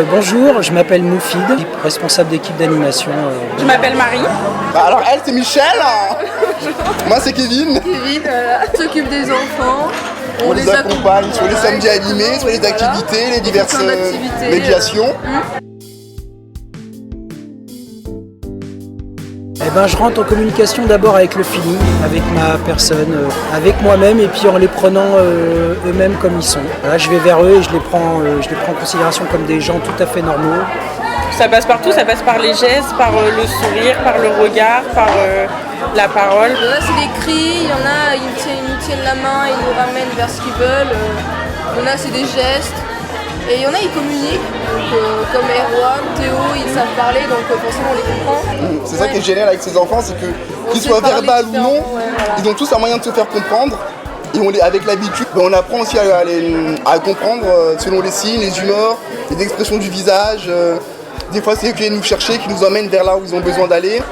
Bonjour, je m'appelle Moufid, responsable d'équipe d'animation. Je m'appelle Marie. Alors elle c'est Michel. Moi c'est Kevin. Kevin, s'occupe des enfants. On les accompagne sur les samedis animés, sur les activités, les diverses médiations. Je rentre en communication d'abord avec le feeling, avec ma personne, avec moi-même et puis en les prenant eux-mêmes comme ils sont. Là, je vais vers eux et je les prends en considération comme des gens tout à fait normaux. Ça passe partout, ça passe par les gestes, par le sourire, par le regard, par la parole. Là, c'est des cris, il y en a, ils nous tiennent la main, ils nous ramènent vers ce qu'ils veulent. Il y en a, c'est des gestes. Et il y en a, ils communiquent, donc, comme Erwan, Théo, ils savent parler, donc forcément on les comprend. C'est ça qui est génial avec ces enfants, c'est que qu'ils soient verbal ou non, ils ont tous un moyen de se faire comprendre. Et avec l'habitude, on apprend aussi à comprendre selon les signes, les humeurs, les expressions du visage. Des fois, c'est eux qui viennent nous chercher, qui nous emmènent vers là où ils ont besoin d'aller.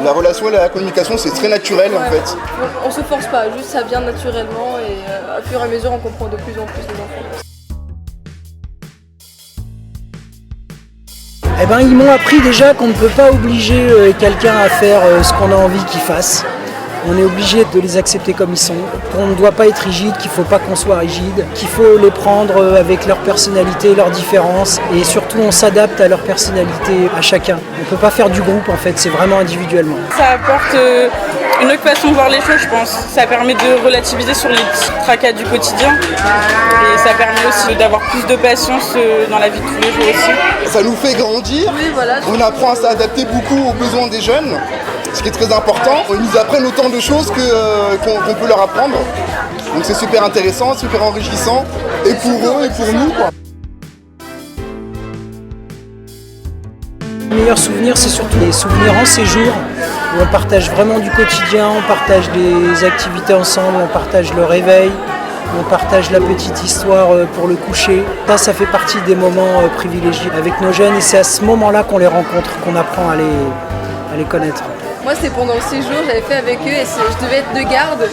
La relation et la communication, c'est très naturel en fait. On se force pas, juste ça vient naturellement et à fur et à mesure, on comprend de plus en plus les enfants. Ils m'ont appris déjà qu'on ne peut pas obliger quelqu'un à faire ce qu'on a envie qu'il fasse. On est obligé de les accepter comme ils sont, qu'on ne doit pas être rigide, qu'il ne faut pas qu'on soit rigide, qu'il faut les prendre avec leur personnalité, leurs différences et surtout on s'adapte à leur personnalité à chacun. On ne peut pas faire du groupe en fait, c'est vraiment individuellement. Ça apporte une autre façon de voir les choses je pense. Ça permet de relativiser sur les petits tracas du quotidien et ça permet aussi d'avoir plus de patience dans la vie de tous les jours aussi. Ça nous fait grandir, oui, voilà. On apprend à s'adapter beaucoup aux besoins des jeunes. Ce qui est très important, ils nous apprennent autant de choses qu'on peut leur apprendre. Donc c'est super intéressant, super enrichissant, et pour eux et pour nous. Les meilleurs souvenirs, c'est surtout les souvenirs en séjour, où on partage vraiment du quotidien, on partage des activités ensemble, on partage le réveil, on partage la petite histoire pour le coucher. Ça fait partie des moments privilégiés avec nos jeunes et c'est à ce moment-là qu'on les rencontre, qu'on apprend à les connaître. Moi, c'était pendant le séjour, j'avais fait avec eux et je devais être de garde.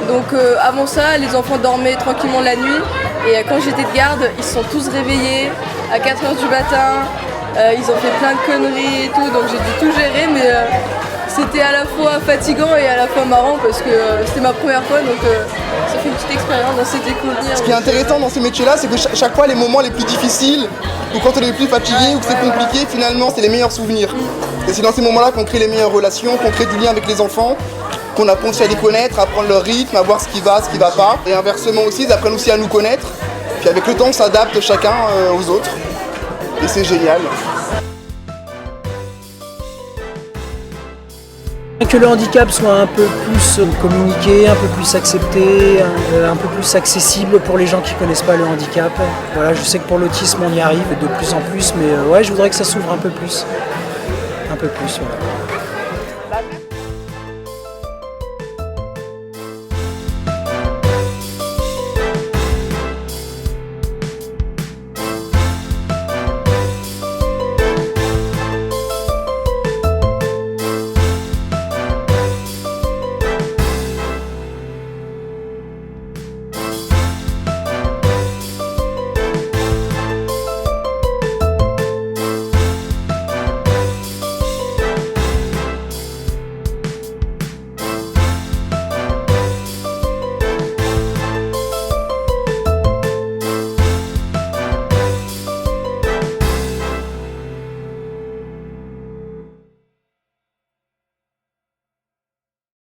Donc avant ça, les enfants dormaient tranquillement la nuit. Et quand j'étais de garde, ils se sont tous réveillés à 4h du matin. Ils ont fait plein de conneries et tout, donc j'ai dû tout gérer. Mais c'était à la fois fatigant et à la fois marrant parce que c'était ma première fois. Donc ça fait une petite expérience, c'était cool. Ce qui est intéressant dans ce métier-là, c'est que chaque fois, les moments les plus difficiles, ou quand on est le plus fatigué, ou que c'est compliqué, finalement, c'est les meilleurs souvenirs. Et c'est dans ces moments-là qu'on crée les meilleures relations, qu'on crée du lien avec les enfants, qu'on apprend aussi à les connaître, à apprendre leur rythme, à voir ce qui va pas. Et inversement aussi, ils apprennent aussi à nous connaître. Puis avec le temps, on s'adapte chacun aux autres. Et c'est génial. Que le handicap soit un peu plus communiqué, un peu plus accepté, un peu plus accessible pour les gens qui ne connaissent pas le handicap. Voilà, je sais que pour l'autisme on y arrive de plus en plus, mais je voudrais que ça s'ouvre un peu plus. Un peu plus, voilà.